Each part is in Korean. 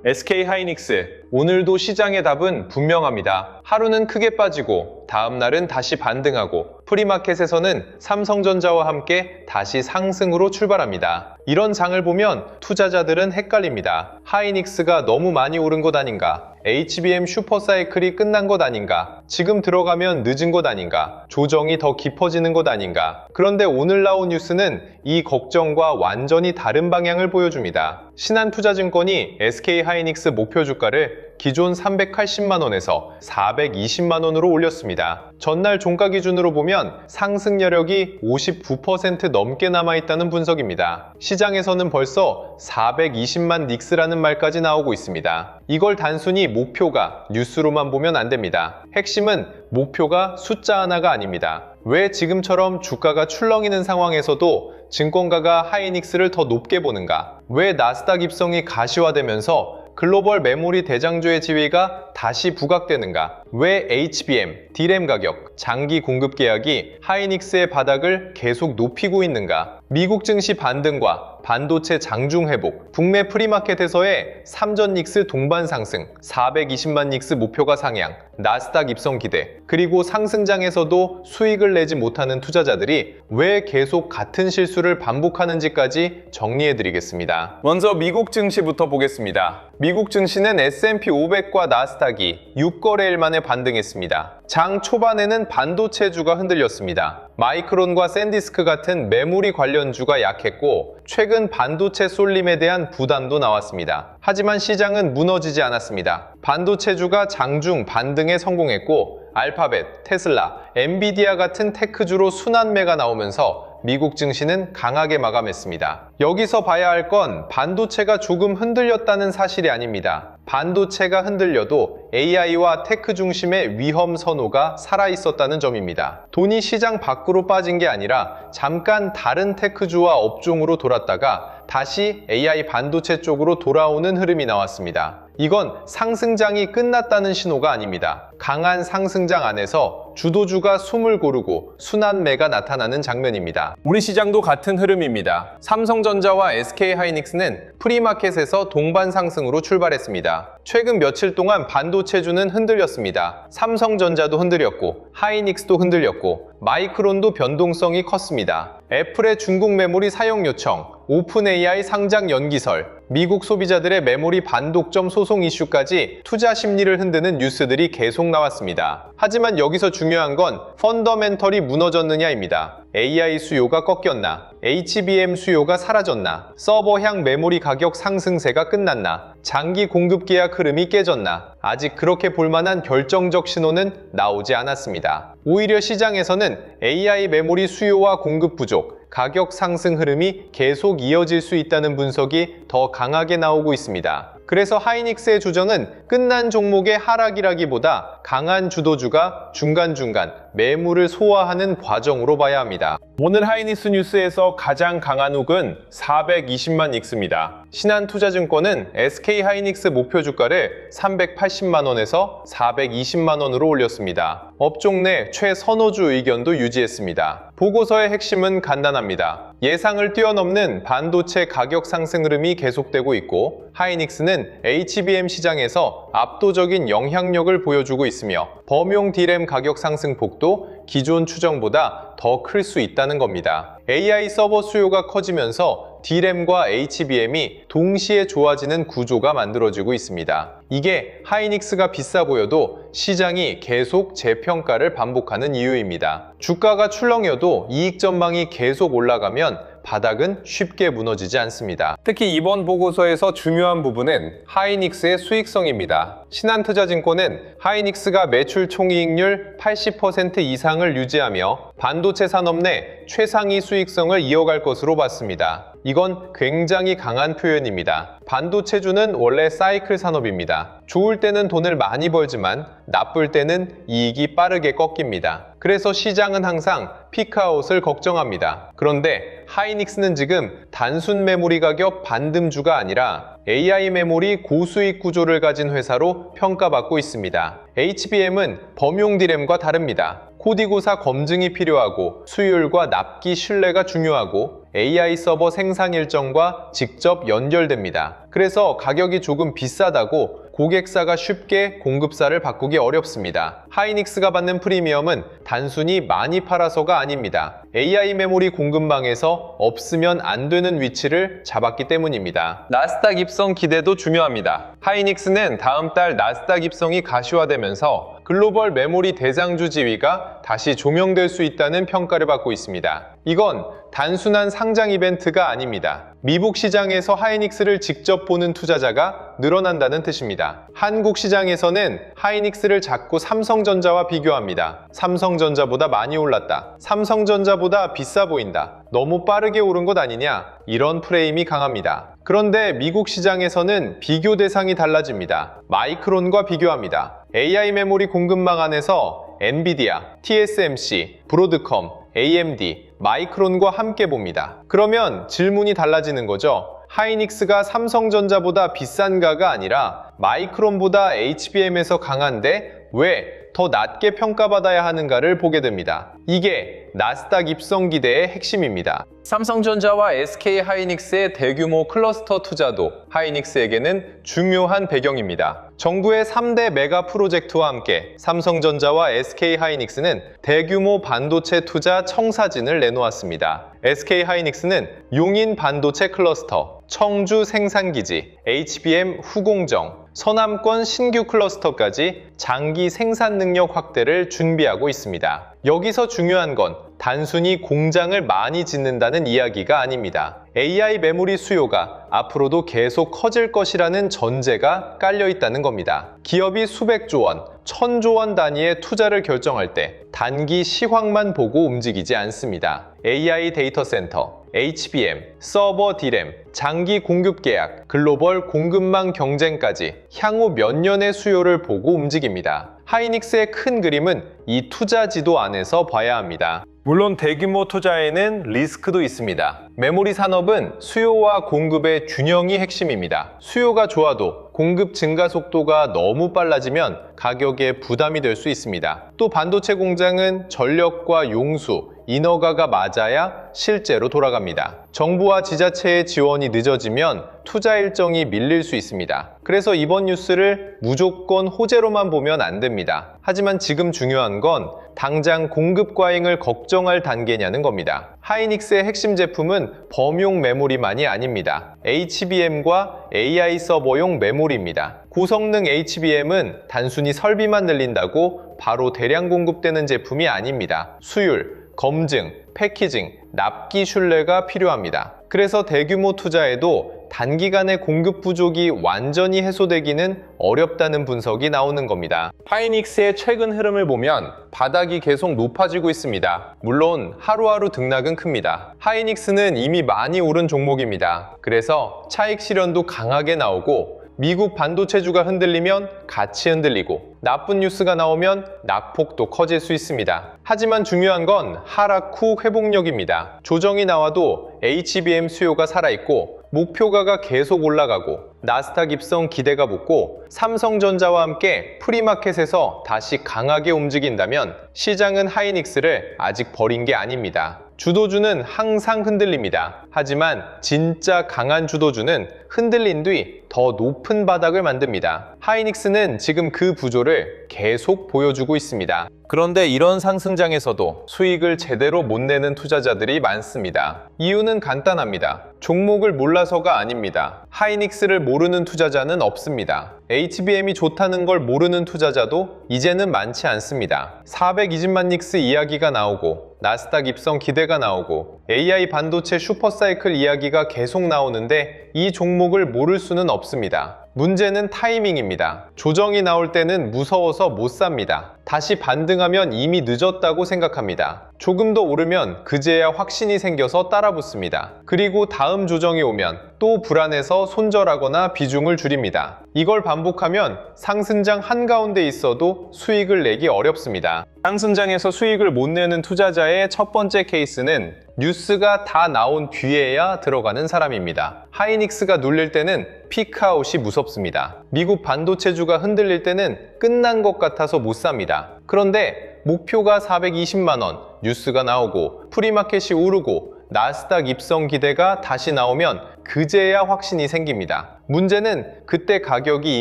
SK하이닉스, 오늘도 시장의 답은 분명합니다. 하루는 크게 빠지고 다음 날은 다시 반등하고 프리마켓에서는 삼성전자와 함께 다시 상승으로 출발합니다. 이런 장을 보면 투자자들은 헷갈립니다. 하이닉스가 너무 많이 오른 것 아닌가? HBM 슈퍼사이클이 끝난 것 아닌가? 지금 들어가면 늦은 것 아닌가? 조정이 더 깊어지는 것 아닌가? 그런데 오늘 나온 뉴스는 이 걱정과 완전히 다른 방향을 보여줍니다. 신한투자증권이 SK하이닉스 목표 주가를 기존 380만원에서 420만원으로 올렸습니다. 전날 종가 기준으로 보면 상승 여력이 59% 넘게 남아있다는 분석입니다. 시장에서는 벌써 420만 닉스라는 말까지 나오고 있습니다. 이걸 단순히 목표가 뉴스로만 보면 안 됩니다. 핵심은 목표가 숫자 하나가 아닙니다. 왜 지금처럼 주가가 출렁이는 상황에서도 증권가가 하이닉스를 더 높게 보는가? 왜 나스닥 입성이 가시화되면서 글로벌 메모리 대장주의 지위가 다시 부각되는가? 왜 HBM, D램 가격, 장기 공급 계약이 하이닉스의 바닥을 계속 높이고 있는가? 미국 증시 반등과 반도체 장중 회복, 북미 프리마켓에서의 3전 닉스 동반 상승, 420만 닉스 목표가 상향, 나스닥 입성 기대, 그리고 상승장에서도 수익을 내지 못하는 투자자들이 왜 계속 같은 실수를 반복하는지까지 정리해드리겠습니다. 먼저 미국 증시부터 보겠습니다. 미국 증시는 S&P 500과 나스닥이 6거래일 만에 반등했습니다. 장 초반에는 반도체주가 흔들렸습니다. 마이크론과 샌디스크 같은 메모리 관련주가 약했고 최근 반도체 쏠림에 대한 부담도 나왔습니다. 하지만 시장은 무너지지 않았습니다. 반도체주가 장중 반등에 성공했고 알파벳, 테슬라, 엔비디아 같은 테크주로 순환매가 나오면서 미국 증시는 강하게 마감했습니다. 여기서 봐야 할 건 반도체가 조금 흔들렸다는 사실이 아닙니다. 반도체가 흔들려도 AI와 테크 중심의 위험 선호가 살아있었다는 점입니다. 돈이 시장 밖으로 빠진 게 아니라 잠깐 다른 테크주와 업종으로 돌았다가 다시 AI 반도체 쪽으로 돌아오는 흐름이 나왔습니다. 이건 상승장이 끝났다는 신호가 아닙니다. 강한 상승장 안에서 주도주가 숨을 고르고 순환매가 나타나는 장면입니다. 우리 시장도 같은 흐름입니다. 삼성전자와 SK하이닉스는 프리마켓에서 동반 상승으로 출발했습니다. 최근 며칠 동안 반도체주는 흔들렸습니다. 삼성전자도 흔들렸고 하이닉스도 흔들렸고 마이크론도 변동성이 컸습니다. 애플의 중국 메모리 사용 요청, 오픈AI 상장 연기설, 미국 소비자들의 메모리 반독점 소송 이슈까지 투자 심리를 흔드는 뉴스들이 계속 나왔습니다. 하지만 여기서 중요한 건 펀더멘털이 무너졌느냐입니다. AI 수요가 꺾였나? HBM 수요가 사라졌나? 서버향 메모리 가격 상승세가 끝났나? 장기 공급 계약 흐름이 깨졌나? 아직 그렇게 볼만한 결정적 신호는 나오지 않았습니다. 오히려 시장에서는 AI 메모리 수요와 공급 부족, 가격 상승 흐름이 계속 이어질 수 있다는 분석이 더 강하게 나오고 있습니다. 그래서 하이닉스의 조정은 끝난 종목의 하락이라기보다 강한 주도주가 중간중간 매물을 소화하는 과정으로 봐야 합니다. 오늘 하이닉스 뉴스에서 가장 강한 훅은 420만 닉스입니다. 신한투자증권은 SK하이닉스 목표 주가를 380만원에서 420만원으로 올렸습니다. 업종 내 최선호주 의견도 유지했습니다. 보고서의 핵심은 간단합니다. 예상을 뛰어넘는 반도체 가격 상승 흐름이 계속되고 있고 하이닉스는 HBM 시장에서 압도적인 영향력을 보여주고 있으며 범용 D램 가격 상승 폭도 기존 추정보다 더 클 수 있다는 겁니다. AI 서버 수요가 커지면서 D램과 HBM이 동시에 좋아지는 구조가 만들어지고 있습니다. 이게 하이닉스가 비싸 보여도 시장이 계속 재평가를 반복하는 이유입니다. 주가가 출렁여도 이익 전망이 계속 올라가면 바닥은 쉽게 무너지지 않습니다. 특히 이번 보고서에서 중요한 부분은 하이닉스의 수익성입니다. 신한투자증권은 하이닉스가 매출 총이익률 80% 이상을 유지하며 반도체 산업 내 최상위 수익성을 이어갈 것으로 봤습니다. 이건 굉장히 강한 표현입니다. 반도체주는 원래 사이클 산업입니다. 좋을 때는 돈을 많이 벌지만 나쁠 때는 이익이 빠르게 꺾입니다. 그래서 시장은 항상 피크아웃을 걱정합니다. 그런데 하이닉스는 지금 단순 메모리 가격 반등주가 아니라 AI 메모리 고수익 구조를 가진 회사로 평가받고 있습니다. HBM은 범용 D램과 다릅니다. 코디고사 검증이 필요하고 수율과 납기 신뢰가 중요하고 AI 서버 생산 일정과 직접 연결됩니다. 그래서 가격이 조금 비싸다고 고객사가 쉽게 공급사를 바꾸기 어렵습니다. 하이닉스가 받는 프리미엄은 단순히 많이 팔아서가 아닙니다. AI 메모리 공급망에서 없으면 안 되는 위치를 잡았기 때문입니다. 나스닥 입성 기대도 중요합니다. 하이닉스는 다음 달 나스닥 입성이 가시화되면서 글로벌 메모리 대장주 지위가 다시 조명될 수 있다는 평가를 받고 있습니다. 이건 단순한 상장 이벤트가 아닙니다. 미국 시장에서 하이닉스를 직접 보는 투자자가 늘어난다는 뜻입니다. 한국 시장에서는 하이닉스를 자꾸 삼성전자와 비교합니다. 삼성전자보다 많이 올랐다. 삼성전자보다 비싸 보인다. 너무 빠르게 오른 것 아니냐? 이런 프레임이 강합니다. 그런데 미국 시장에서는 비교 대상이 달라집니다. 마이크론과 비교합니다. AI 메모리 공급망 안에서 엔비디아, TSMC, 브로드컴, AMD, 마이크론과 함께 봅니다. 그러면 질문이 달라지는 거죠. 하이닉스가 삼성전자보다 비싼가가 아니라 마이크론보다 HBM에서 강한데 왜 더 낮게 평가받아야 하는가를 보게 됩니다. 이게 나스닥 입성 기대의 핵심입니다. 삼성전자와 SK 하이닉스의 대규모 클러스터 투자도 하이닉스에게는 중요한 배경입니다. 정부의 3대 메가 프로젝트와 함께 삼성전자와 SK 하이닉스는 대규모 반도체 투자 청사진을 내놓았습니다. SK 하이닉스는 용인 반도체 클러스터, 청주 생산기지, HBM 후공정, 서남권 신규 클러스터까지 장기 생산 능력 확대를 준비하고 있습니다. 여기서 중요한 건 단순히 공장을 많이 짓는다는 이야기가 아닙니다. AI 메모리 수요가 앞으로도 계속 커질 것이라는 전제가 깔려 있다는 겁니다. 기업이 수백조 원, 천조 원 단위의 투자를 결정할 때 단기 시황만 보고 움직이지 않습니다. AI 데이터 센터, HBM, 서버 D램, 장기 공급 계약, 글로벌 공급망 경쟁까지 향후 몇 년의 수요를 보고 움직입니다. 하이닉스의 큰 그림은 이 투자 지도 안에서 봐야 합니다. 물론 대규모 투자에는 리스크도 있습니다. 메모리 산업은 수요와 공급의 균형이 핵심입니다. 수요가 좋아도 공급 증가 속도가 너무 빨라지면 가격에 부담이 될 수 있습니다. 또 반도체 공장은 전력과 용수, 인허가가 맞아야 실제로 돌아갑니다. 정부와 지자체의 지원이 늦어지면 투자 일정이 밀릴 수 있습니다. 그래서 이번 뉴스를 무조건 호재로만 보면 안 됩니다. 하지만 지금 중요한 건 당장 공급 과잉을 걱정할 단계냐는 겁니다. 하이닉스의 핵심 제품은 범용 메모리만이 아닙니다. HBM과 AI 서버용 메모리입니다. 고성능 HBM은 단순히 설비만 늘린다고 바로 대량 공급되는 제품이 아닙니다. 수율, 검증, 패키징, 납기 신뢰가 필요합니다. 그래서 대규모 투자에도 단기간에 공급 부족이 완전히 해소되기는 어렵다는 분석이 나오는 겁니다. 하이닉스의 최근 흐름을 보면 바닥이 계속 높아지고 있습니다. 물론 하루하루 등락은 큽니다. 하이닉스는 이미 많이 오른 종목입니다. 그래서 차익 실현도 강하게 나오고 미국 반도체주가 흔들리면 같이 흔들리고 나쁜 뉴스가 나오면 낙폭도 커질 수 있습니다. 하지만 중요한 건 하락 후 회복력입니다. 조정이 나와도 HBM 수요가 살아있고 목표가가 계속 올라가고 나스닥 입성 기대가 붙고 삼성전자와 함께 프리마켓에서 다시 강하게 움직인다면 시장은 하이닉스를 아직 버린 게 아닙니다. 주도주는 항상 흔들립니다. 하지만 진짜 강한 주도주는 흔들린 뒤 더 높은 바닥을 만듭니다. 하이닉스는 지금 그 구조를 계속 보여주고 있습니다. 그런데 이런 상승장에서도 수익을 제대로 못 내는 투자자들이 많습니다. 이유는 간단합니다. 종목을 몰라서가 아닙니다. 하이닉스를 모르는 투자자는 없습니다. HBM이 좋다는 걸 모르는 투자자도 이제는 많지 않습니다. 420만 닉스 이야기가 나오고 나스닥 입성 기대가 나오고 AI 반도체 슈퍼사이클 이야기가 계속 나오는데 이 종목을 모를 수는 없습니다. 문제는 타이밍입니다. 조정이 나올 때는 무서워서 못 삽니다. 다시 반등하면 이미 늦었다고 생각합니다. 조금 더 오르면 그제야 확신이 생겨서 따라붙습니다. 그리고 다음 조정이 오면 또 불안해서 손절하거나 비중을 줄입니다. 이걸 반복하면 상승장 한가운데 있어도 수익을 내기 어렵습니다. 상승장에서 수익을 못 내는 투자자의 첫 번째 케이스는 뉴스가 다 나온 뒤에야 들어가는 사람입니다. 하이닉스가 눌릴 때는 피크아웃이 무섭습니다. 미국 반도체주가 흔들릴 때는 끝난 것 같아서 못 삽니다. 그런데 목표가 420만 원, 뉴스가 나오고 프리마켓이 오르고 나스닥 입성 기대가 다시 나오면 그제야 확신이 생깁니다. 문제는 그때 가격이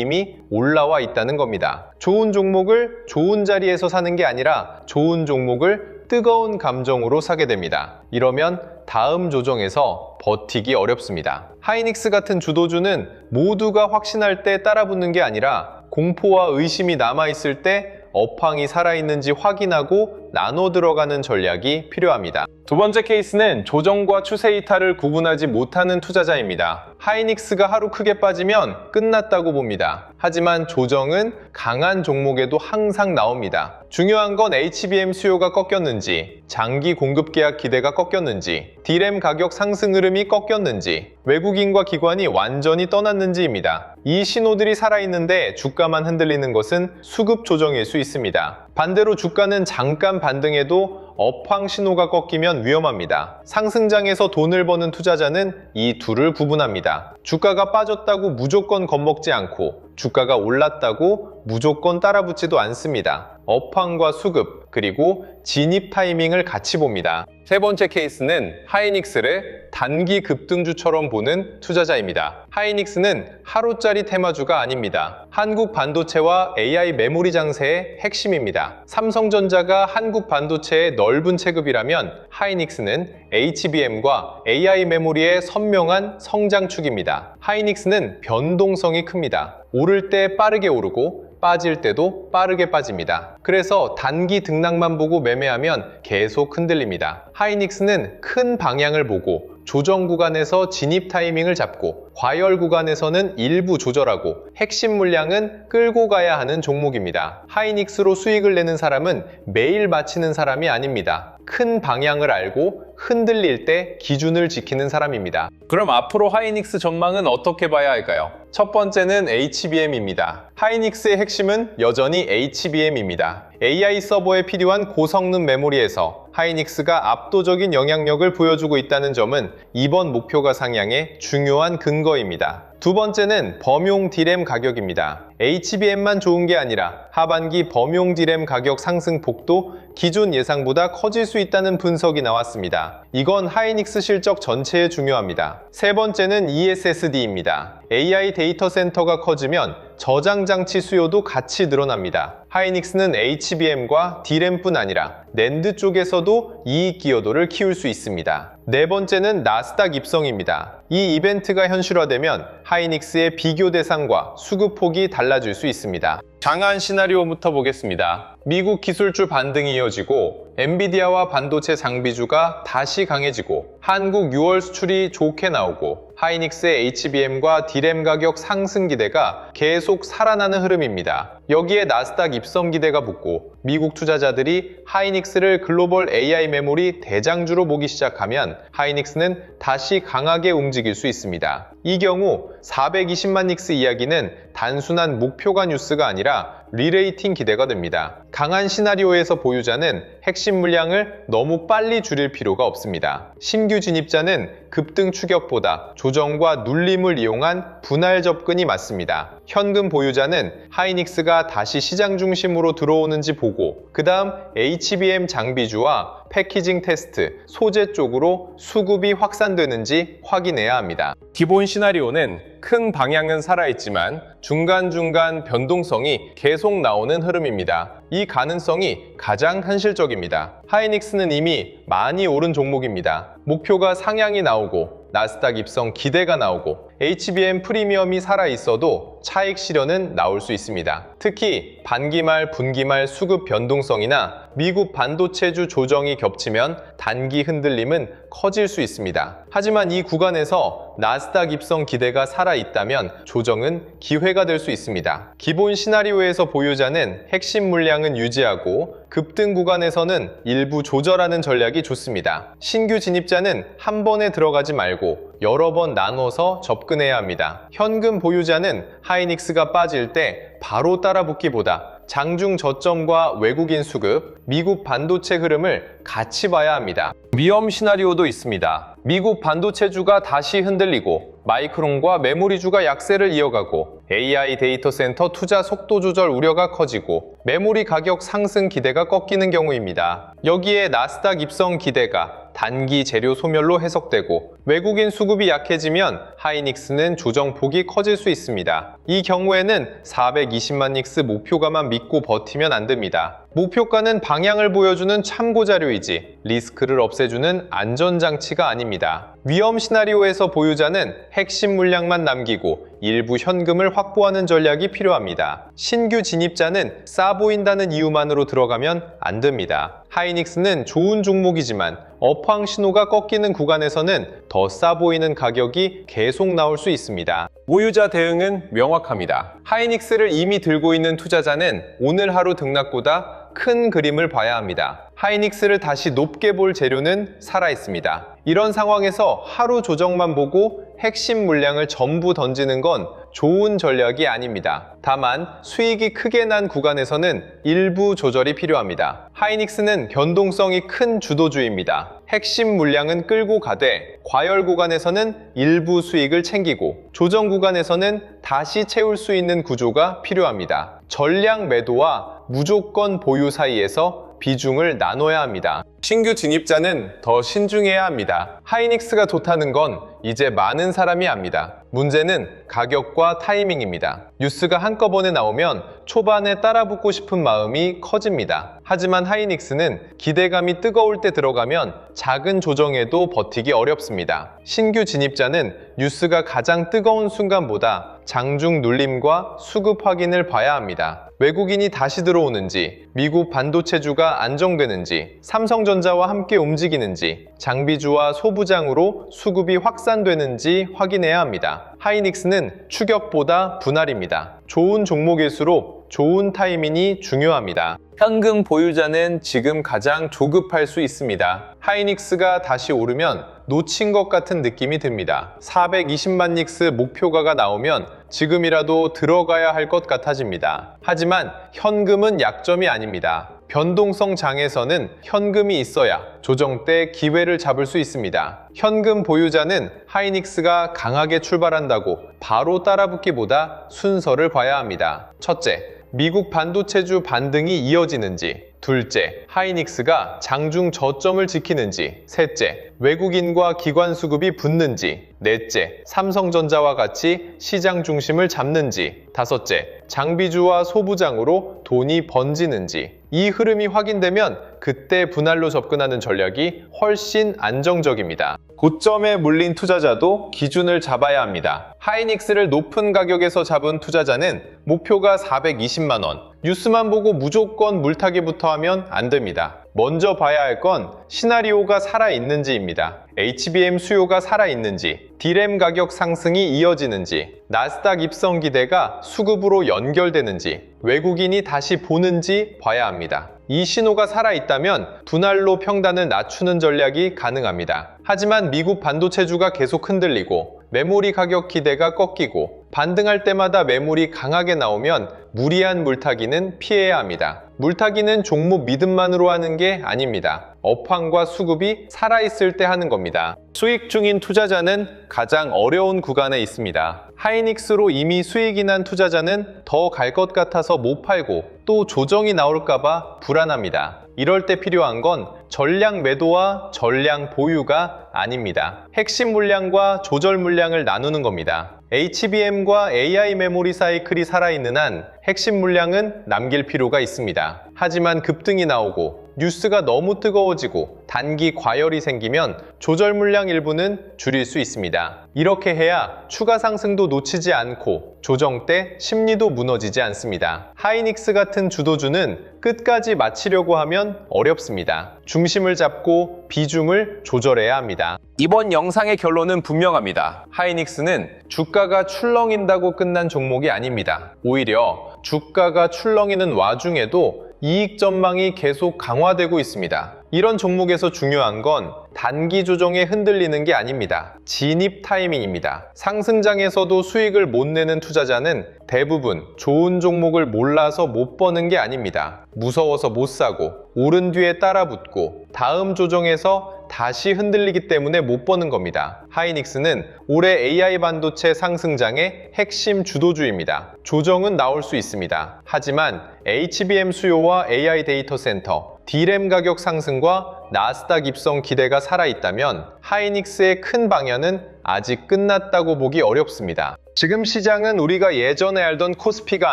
이미 올라와 있다는 겁니다. 좋은 종목을 좋은 자리에서 사는 게 아니라 좋은 종목을 뜨거운 감정으로 사게 됩니다. 이러면 다음 조정에서 버티기 어렵습니다. 하이닉스 같은 주도주는 모두가 확신할 때 따라붙는 게 아니라 공포와 의심이 남아있을 때 업황이 살아있는지 확인하고 나눠 들어가는 전략이 필요합니다. 두 번째 케이스는 조정과 추세 이탈을 구분하지 못하는 투자자입니다. 하이닉스가 하루 크게 빠지면 끝났다고 봅니다. 하지만 조정은 강한 종목에도 항상 나옵니다. 중요한 건 HBM 수요가 꺾였는지, 장기 공급 계약 기대가 꺾였는지, D램 가격 상승 흐름이 꺾였는지, 외국인과 기관이 완전히 떠났는지입니다. 이 신호들이 살아있는데 주가만 흔들리는 것은 수급 조정일 수 있습니다. 반대로 주가는 잠깐 반등해도 업황 신호가 꺾이면 위험합니다. 상승장에서 돈을 버는 투자자는 이 둘을 구분합니다. 주가가 빠졌다고 무조건 겁먹지 않고 주가가 올랐다고 무조건 따라붙지도 않습니다. 업황과 수급, 그리고 진입 타이밍을 같이 봅니다. 세 번째 케이스는 하이닉스를 단기 급등주처럼 보는 투자자입니다. 하이닉스는 하루짜리 테마주가 아닙니다. 한국 반도체와 AI 메모리 장세의 핵심입니다. 삼성전자가 한국 반도체의 넓은 체급이라면 하이닉스는 HBM과 AI 메모리의 선명한 성장축입니다. 하이닉스는 변동성이 큽니다. 오를 때 빠르게 오르고 빠질 때도 빠르게 빠집니다. 그래서 단기 등락만 보고 매매하면 계속 흔들립니다. 하이닉스는 큰 방향을 보고 조정 구간에서 진입 타이밍을 잡고 과열 구간에서는 일부 조절하고 핵심 물량은 끌고 가야 하는 종목입니다. 하이닉스로 수익을 내는 사람은 매일 맞히는 사람이 아닙니다. 큰 방향을 알고 흔들릴 때 기준을 지키는 사람입니다. 그럼 앞으로 하이닉스 전망은 어떻게 봐야 할까요? 첫 번째는 HBM입니다. 하이닉스의 핵심은 여전히 HBM입니다. AI 서버에 필요한 고성능 메모리에서 하이닉스가 압도적인 영향력을 보여주고 있다는 점은 이번 목표가 상향의 중요한 근거입니다. 두 번째는 범용 D램 가격입니다. HBM만 좋은 게 아니라 하반기 범용 D램 가격 상승폭도 기존 예상보다 커질 수 있다는 분석이 나왔습니다. 이건 하이닉스 실적 전체에 중요합니다. 세 번째는 ESSD입니다. AI 데이터 센터가 커지면 저장 장치 수요도 같이 늘어납니다. 하이닉스는 HBM과 D램뿐 아니라 낸드 쪽에서도 이익 기여도를 키울 수 있습니다. 네 번째는 나스닥 입성입니다. 이 이벤트가 현실화되면 하이닉스의 비교 대상과 수급폭이 달라질 수 있습니다. 장안 시나리오부터 보겠습니다. 미국 기술주 반등이 이어지고 엔비디아와 반도체 장비주가 다시 강해지고 한국 6월 수출이 좋게 나오고 하이닉스의 HBM과 D램 가격 상승 기대가 계속 살아나는 흐름입니다. 여기에 나스닥 입성 기대가 붙고 미국 투자자들이 하이닉스를 글로벌 AI 메모리 대장주로 보기 시작하면 하이닉스는 다시 강하게 움직일 수 있습니다. 이 경우 420만 닉스 이야기는 단순한 목표가 뉴스가 아니라 리레이팅 기대가 됩니다. 강한 시나리오에서 보유자는 핵심 물량을 너무 빨리 줄일 필요가 없습니다. 신규 진입자는 급등 추격보다 조정과 눌림을 이용한 분할 접근이 맞습니다. 현금 보유자는 하이닉스가 다시 시장 중심으로 들어오는지 보고 그 다음 HBM 장비주와 패키징 테스트, 소재 쪽으로 수급이 확산되는지 확인해야 합니다. 기본 시나리오는 큰 방향은 살아있지만 중간중간 변동성이 계속 나오는 흐름입니다. 이 가능성이 가장 현실적입니다. 하이닉스는 이미 많이 오른 종목입니다. 목표가 상향이 나오고 나스닥 입성 기대가 나오고 HBM 프리미엄이 살아있어도 차익 실현은 나올 수 있습니다. 특히 반기말, 분기말 수급 변동성이나 미국 반도체주 조정이 겹치면 단기 흔들림은 커질 수 있습니다. 하지만 이 구간에서 나스닥 입성 기대가 살아있다면 조정은 기회가 될 수 있습니다. 기본 시나리오에서 보유자는 핵심 물량은 유지하고 급등 구간에서는 일부 조절하는 전략이 좋습니다. 신규 진입자는 한 번에 들어가지 말고 여러 번 나눠서 접근해야 합니다. 현금 보유자는 하이닉스가 빠질 때 바로 따라붙기보다 장중 저점과 외국인 수급, 미국 반도체 흐름을 같이 봐야 합니다. 위험 시나리오도 있습니다. 미국 반도체주가 다시 흔들리고 마이크론과 메모리주가 약세를 이어가고 AI 데이터 센터 투자 속도 조절 우려가 커지고 메모리 가격 상승 기대가 꺾이는 경우입니다. 여기에 나스닥 입성 기대가 단기 재료 소멸로 해석되고 외국인 수급이 약해지면 하이닉스는 조정폭이 커질 수 있습니다. 이 경우에는 420만 닉스 목표가만 믿고 버티면 안 됩니다. 목표가는 방향을 보여주는 참고자료이지 리스크를 없애주는 안전장치가 아닙니다. 위험 시나리오에서 보유자는 핵심 물량만 남기고 일부 현금을 확보하는 전략이 필요합니다. 신규 진입자는 싸 보인다는 이유만으로 들어가면 안 됩니다. 하이닉스는 좋은 종목이지만 업황 신호가 꺾이는 구간에서는 더 싸 보이는 가격이 계속 나올 수 있습니다. 보유자 대응은 명확합니다. 하이닉스를 이미 들고 있는 투자자는 오늘 하루 등락보다 큰 그림을 봐야 합니다. 하이닉스를 다시 높게 볼 재료는 살아있습니다. 이런 상황에서 하루 조정만 보고 핵심 물량을 전부 던지는 건 좋은 전략이 아닙니다. 다만 수익이 크게 난 구간에서는 일부 조절이 필요합니다. 하이닉스는 변동성이 큰 주도주입니다. 핵심 물량은 끌고 가되 과열 구간에서는 일부 수익을 챙기고 조정 구간에서는 다시 채울 수 있는 구조가 필요합니다. 전량 매도와 무조건 보유 사이에서 비중을 나눠야 합니다. 신규 진입자는 더 신중해야 합니다. 하이닉스가 좋다는 건 이제 많은 사람이 압니다. 문제는 가격과 타이밍입니다. 뉴스가 한꺼번에 나오면 초반에 따라붙고 싶은 마음이 커집니다. 하지만 하이닉스는 기대감이 뜨거울 때 들어가면 작은 조정에도 버티기 어렵습니다. 신규 진입자는 뉴스가 가장 뜨거운 순간보다 장중 눌림과 수급 확인을 봐야 합니다. 외국인이 다시 들어오는지, 미국 반도체주가 안정되는지, 삼성전자와 함께 움직이는지, 장비주와 소부장으로 수급이 확산되는지 확인해야 합니다. 하이닉스는 추격보다 분할입니다. 좋은 종목일수록 좋은 타이밍이 중요합니다. 현금 보유자는 지금 가장 조급할 수 있습니다. 하이닉스가 다시 오르면 놓친 것 같은 느낌이 듭니다. 420만 닉스 목표가가 나오면 지금이라도 들어가야 할 것 같아집니다. 하지만 현금은 약점이 아닙니다. 변동성 장에서는 현금이 있어야 조정 때 기회를 잡을 수 있습니다. 현금 보유자는 하이닉스가 강하게 출발한다고 바로 따라붙기보다 순서를 봐야 합니다. 첫째, 미국 반도체주 반등이 이어지는지, 둘째, 하이닉스가 장중 저점을 지키는지, 셋째, 외국인과 기관 수급이 붙는지, 넷째, 삼성전자와 같이 시장 중심을 잡는지, 다섯째, 장비주와 소부장으로 돈이 번지는지. 이 흐름이 확인되면 그때 분할로 접근하는 전략이 훨씬 안정적입니다. 고점에 물린 투자자도 기준을 잡아야 합니다. 하이닉스를 높은 가격에서 잡은 투자자는 목표가 420만 원, 뉴스만 보고 무조건 물타기부터 하면 안 됩니다. 먼저 봐야 할 건 시나리오가 살아있는지입니다. HBM 수요가 살아있는지, D램 가격 상승이 이어지는지, 나스닥 입성 기대가 수급으로 연결되는지, 외국인이 다시 보는지 봐야 합니다. 이 신호가 살아있다면 분할로 평단을 낮추는 전략이 가능합니다. 하지만 미국 반도체주가 계속 흔들리고 메모리 가격 기대가 꺾이고 반등할 때마다 매물이 강하게 나오면 무리한 물타기는 피해야 합니다. 물타기는 종목 믿음만으로 하는 게 아닙니다. 업황과 수급이 살아있을 때 하는 겁니다. 수익 중인 투자자는 가장 어려운 구간에 있습니다. 하이닉스로 이미 수익이 난 투자자는 더 갈 것 같아서 못 팔고 또 조정이 나올까봐 불안합니다. 이럴 때 필요한 건 전량 매도와 전량 보유가 아닙니다. 핵심 물량과 조절 물량을 나누는 겁니다. HBM과 AI 메모리 사이클이 살아있는 한 핵심 물량은 남길 필요가 있습니다. 하지만 급등이 나오고 뉴스가 너무 뜨거워지고 단기 과열이 생기면 조절 물량 일부는 줄일 수 있습니다. 이렇게 해야 추가 상승도 놓치지 않고 조정 때 심리도 무너지지 않습니다. 하이닉스 같은 주도주는 끝까지 마치려고 하면 어렵습니다. 중심을 잡고 비중을 조절해야 합니다. 이번 영상의 결론은 분명합니다. 하이닉스는 주가가 출렁인다고 끝난 종목이 아닙니다. 오히려 주가가 출렁이는 와중에도 이익 전망이 계속 강화되고 있습니다. 이런 종목에서 중요한 건 단기 조정에 흔들리는 게 아닙니다. 진입 타이밍입니다. 상승장에서도 수익을 못 내는 투자자는 대부분 좋은 종목을 몰라서 못 버는 게 아닙니다. 무서워서 못 사고 오른 뒤에 따라붙고 다음 조정에서 다시 흔들리기 때문에 못 버는 겁니다. 하이닉스는 올해 AI 반도체 상승장의 핵심 주도주입니다. 조정은 나올 수 있습니다. 하지만 HBM 수요와 AI 데이터 센터, D램 가격 상승과 나스닥 입성 기대가 살아있다면 하이닉스의 큰 방향은 아직 끝났다고 보기 어렵습니다. 지금 시장은 우리가 예전에 알던 코스피가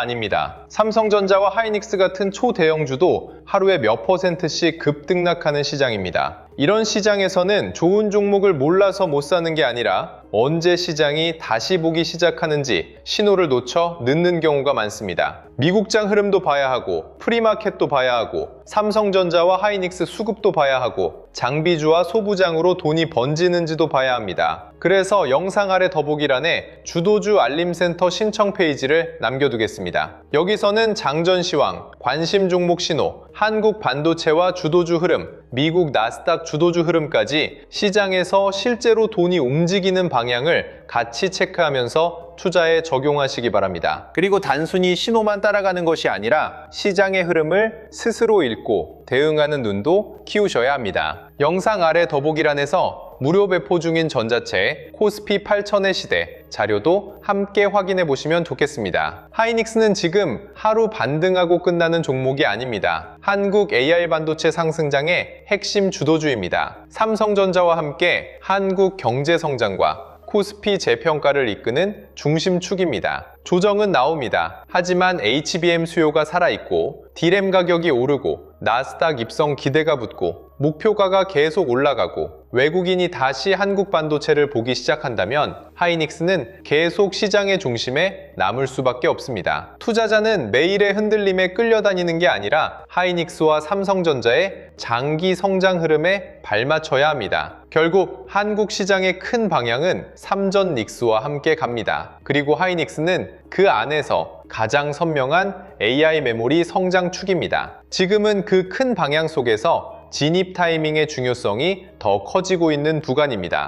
아닙니다. 삼성전자와 하이닉스 같은 초대형주도 하루에 몇 %씩 급등락하는 시장입니다. 이런 시장에서는 좋은 종목을 몰라서 못 사는 게 아니라 언제 시장이 다시 보기 시작하는지 신호를 놓쳐 늦는 경우가 많습니다. 미국장 흐름도 봐야 하고 프리마켓도 봐야 하고 삼성전자와 하이닉스 수급도 봐야 하고 장비주와 소부장으로 돈이 번지는지도 봐야 합니다. 그래서 영상 아래 더보기란에 주도주 알림센터 신청 페이지를 남겨두겠습니다. 여기서는 장전시황, 관심 종목 신호, 한국 반도체와 주도주 흐름, 미국 나스닥 주도주 흐름까지 시장에서 실제로 돈이 움직이는 방향을 같이 체크하면서 투자에 적용하시기 바랍니다. 그리고 단순히 신호만 따라가는 것이 아니라 시장의 흐름을 스스로 읽고 대응하는 눈도 키우셔야 합니다. 영상 아래 더보기란에서 무료 배포 중인 전자책 코스피 8000의 시대 자료도 함께 확인해 보시면 좋겠습니다. 하이닉스는 지금 하루 반등하고 끝나는 종목이 아닙니다. 한국 AI 반도체 상승장의 핵심 주도주입니다. 삼성전자와 함께 한국 경제 성장과 코스피 재평가를 이끄는 중심축입니다. 조정은 나옵니다. 하지만 HBM 수요가 살아있고 D램 가격이 오르고 나스닥 입성 기대가 붙고 목표가가 계속 올라가고 외국인이 다시 한국 반도체를 보기 시작한다면 하이닉스는 계속 시장의 중심에 남을 수밖에 없습니다. 투자자는 매일의 흔들림에 끌려다니는 게 아니라 하이닉스와 삼성전자의 장기 성장 흐름에 발맞춰야 합니다. 결국 한국 시장의 큰 방향은 삼전 닉스와 함께 갑니다. 그리고 하이닉스는 그 안에서 가장 선명한 AI 메모리 성장축입니다. 지금은 그 큰 방향 속에서 진입 타이밍의 중요성이 더 커지고 있는 구간입니다.